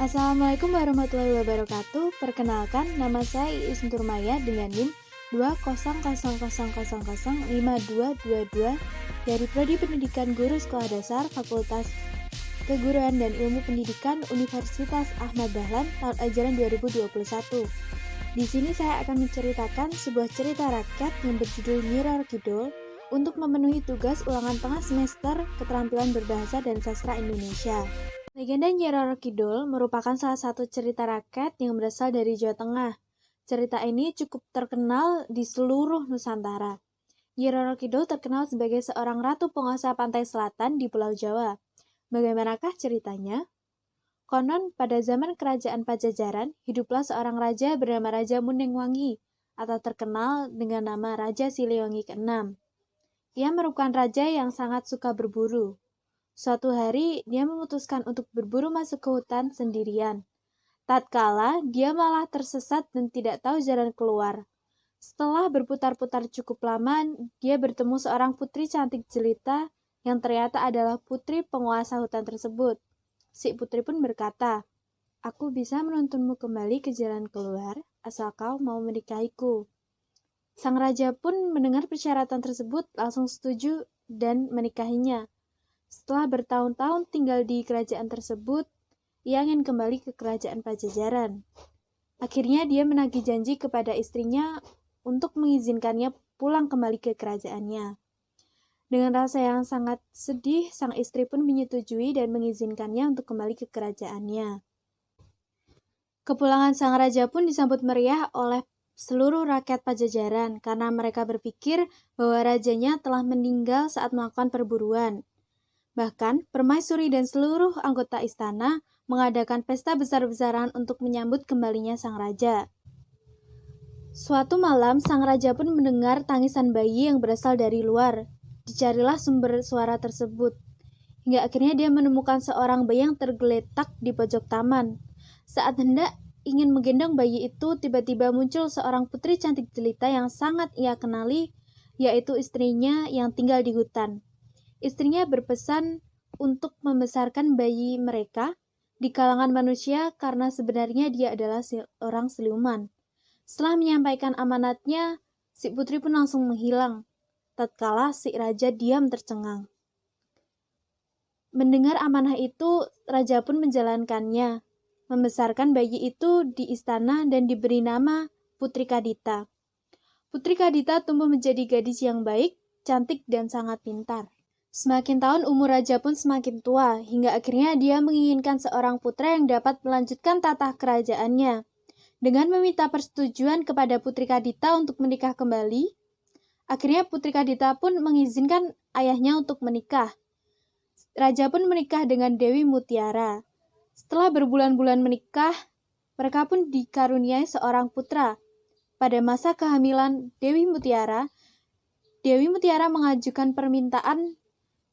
Assalamualaikum warahmatullahi wabarakatuh. Perkenalkan, nama saya Iis Nurmaya dengan NIM 200005222 dari Prodi Pendidikan Guru Sekolah Dasar Fakultas Keguruan dan Ilmu Pendidikan Universitas Ahmad Dahlan tahun ajaran 2021. Di sini saya akan menceritakan sebuah cerita rakyat yang berjudul Nyi Roro Kidul untuk memenuhi tugas ulangan tengah semester Keterampilan Berbahasa dan Sastra Indonesia. Legenda Nyi Roro Kidul merupakan salah satu cerita rakyat yang berasal dari Jawa Tengah. Cerita ini cukup terkenal di seluruh Nusantara. Nyi Roro Kidul terkenal sebagai seorang ratu penguasa pantai selatan di Pulau Jawa. Bagaimanakah ceritanya? Konon, pada zaman kerajaan Pajajaran, hiduplah seorang raja bernama Raja Munengwangi, atau terkenal dengan nama Raja Siliwangi ke-6. Ia merupakan raja yang sangat suka berburu. Suatu hari, dia memutuskan untuk berburu masuk ke hutan sendirian. Tatkala, dia malah tersesat dan tidak tahu jalan keluar. Setelah berputar-putar cukup lama, dia bertemu seorang putri cantik jelita yang ternyata adalah putri penguasa hutan tersebut. Si putri pun berkata, "Aku bisa menuntunmu kembali ke jalan keluar, asal kau mau menikahiku." Sang raja pun mendengar persyaratan tersebut langsung setuju dan menikahinya. Setelah bertahun-tahun tinggal di kerajaan tersebut, ia ingin kembali ke kerajaan Pajajaran. Akhirnya dia menagih janji kepada istrinya untuk mengizinkannya pulang kembali ke kerajaannya. Dengan rasa yang sangat sedih, sang istri pun menyetujui dan mengizinkannya untuk kembali ke kerajaannya. Kepulangan sang raja pun disambut meriah oleh seluruh rakyat Pajajaran karena mereka berpikir bahwa rajanya telah meninggal saat melakukan perburuan. Bahkan, permaisuri dan seluruh anggota istana mengadakan pesta besar-besaran untuk menyambut kembalinya sang raja. Suatu malam, sang raja pun mendengar tangisan bayi yang berasal dari luar. Dicarilah sumber suara tersebut, hingga akhirnya dia menemukan seorang bayi yang tergeletak di pojok taman. Saat hendak ingin menggendong bayi itu, tiba-tiba muncul seorang putri cantik jelita yang sangat ia kenali, yaitu istrinya yang tinggal di hutan. Istrinya berpesan untuk membesarkan bayi mereka di kalangan manusia karena sebenarnya dia adalah seorang siluman. Setelah menyampaikan amanatnya, si putri pun langsung menghilang. Tatkala si raja diam tercengang. Mendengar amanah itu, raja pun menjalankannya, membesarkan bayi itu di istana dan diberi nama Putri Kadita. Putri Kadita tumbuh menjadi gadis yang baik, cantik, dan sangat pintar. Semakin tahun umur raja pun semakin tua, hingga akhirnya dia menginginkan seorang putra yang dapat melanjutkan tatah kerajaannya. Dengan meminta persetujuan kepada Putri Kadita untuk menikah kembali, akhirnya Putri Kadita pun mengizinkan ayahnya untuk menikah. Raja pun menikah dengan Dewi Mutiara. Setelah berbulan-bulan menikah, mereka pun dikaruniai seorang putra. Pada masa kehamilan Dewi Mutiara mengajukan permintaan,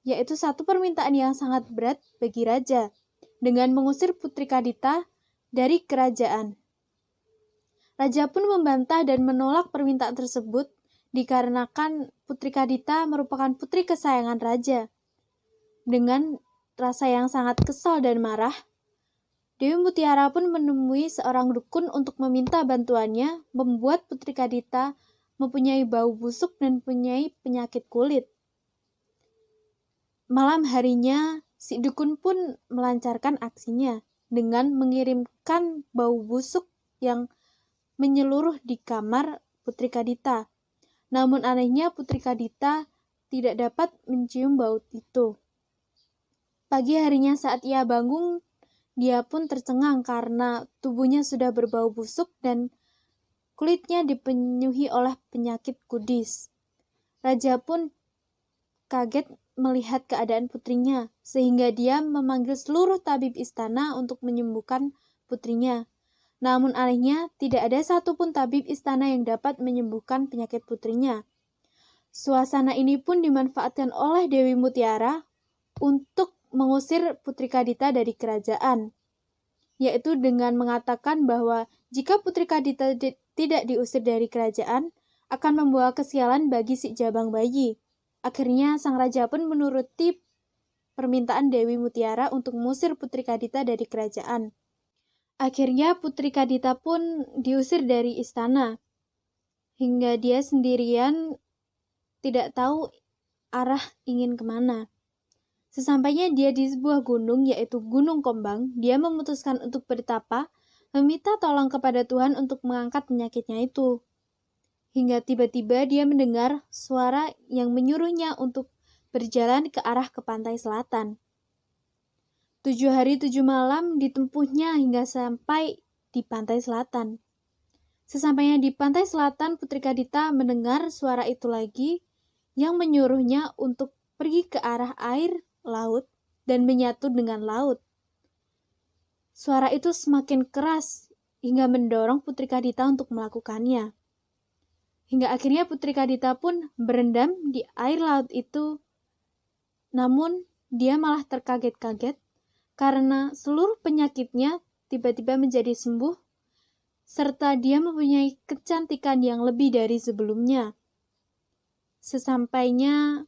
yaitu satu permintaan yang sangat berat bagi raja, dengan mengusir Putri Kadita dari kerajaan. Raja pun membantah dan menolak permintaan tersebut, dikarenakan Putri Kadita merupakan putri kesayangan raja. Dengan rasa yang sangat kesal dan marah, Dewi Mutiara pun menemui seorang dukun untuk meminta bantuannya membuat Putri Kadita mempunyai bau busuk dan mempunyai penyakit kulit. Malam harinya, si dukun pun melancarkan aksinya dengan mengirimkan bau busuk yang menyeluruh di kamar Putri Kadita. Namun anehnya Putri Kadita tidak dapat mencium bau itu. Pagi harinya saat ia bangun, dia pun tercengang karena tubuhnya sudah berbau busuk dan kulitnya dipenuhi oleh penyakit kudis. Raja pun kaget melihat keadaan putrinya, sehingga dia memanggil seluruh tabib istana untuk menyembuhkan putrinya. Namun anehnya, tidak ada satupun tabib istana yang dapat menyembuhkan penyakit putrinya. Suasana ini pun dimanfaatkan oleh Dewi Mutiara untuk mengusir Putri Kadita dari kerajaan, yaitu dengan mengatakan bahwa jika Putri Kadita tidak diusir dari kerajaan, akan membawa kesialan bagi si jabang bayi. Akhirnya sang raja pun menuruti permintaan Dewi Mutiara untuk mengusir Putri Kadita dari kerajaan. Akhirnya Putri Kadita pun diusir dari istana, hingga dia sendirian tidak tahu arah ingin kemana. Sesampainya dia di sebuah gunung, yaitu Gunung Kombang, dia memutuskan untuk bertapa, meminta tolong kepada Tuhan untuk mengangkat penyakitnya itu. Hingga tiba-tiba dia mendengar suara yang menyuruhnya untuk berjalan ke arah ke pantai selatan. 7 hari 7 malam ditempuhnya hingga sampai di pantai selatan. Sesampainya di pantai selatan, Putri Kadita mendengar suara itu lagi yang menyuruhnya untuk pergi ke arah air laut dan menyatu dengan laut. Suara itu semakin keras hingga mendorong Putri Kadita untuk melakukannya. Hingga akhirnya Putri Kadita pun berendam di air laut itu. Namun dia malah terkaget-kaget karena seluruh penyakitnya tiba-tiba menjadi sembuh, serta dia mempunyai kecantikan yang lebih dari sebelumnya. Sesampainya,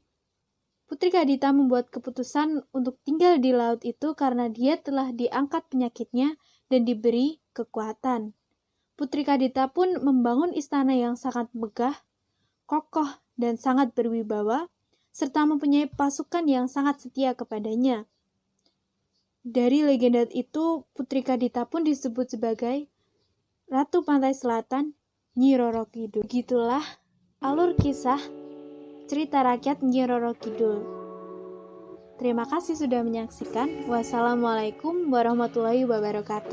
Putri Kadita membuat keputusan untuk tinggal di laut itu karena dia telah diangkat penyakitnya dan diberi kekuatan. Putri Kadita pun membangun istana yang sangat megah, kokoh, dan sangat berwibawa, serta mempunyai pasukan yang sangat setia kepadanya. Dari legenda itu, Putri Kadita pun disebut sebagai Ratu Pantai Selatan, Nyi Roro Kidul. Begitulah alur kisah cerita rakyat Nyi Roro Kidul. Terima kasih sudah menyaksikan. Wassalamualaikum warahmatullahi wabarakatuh.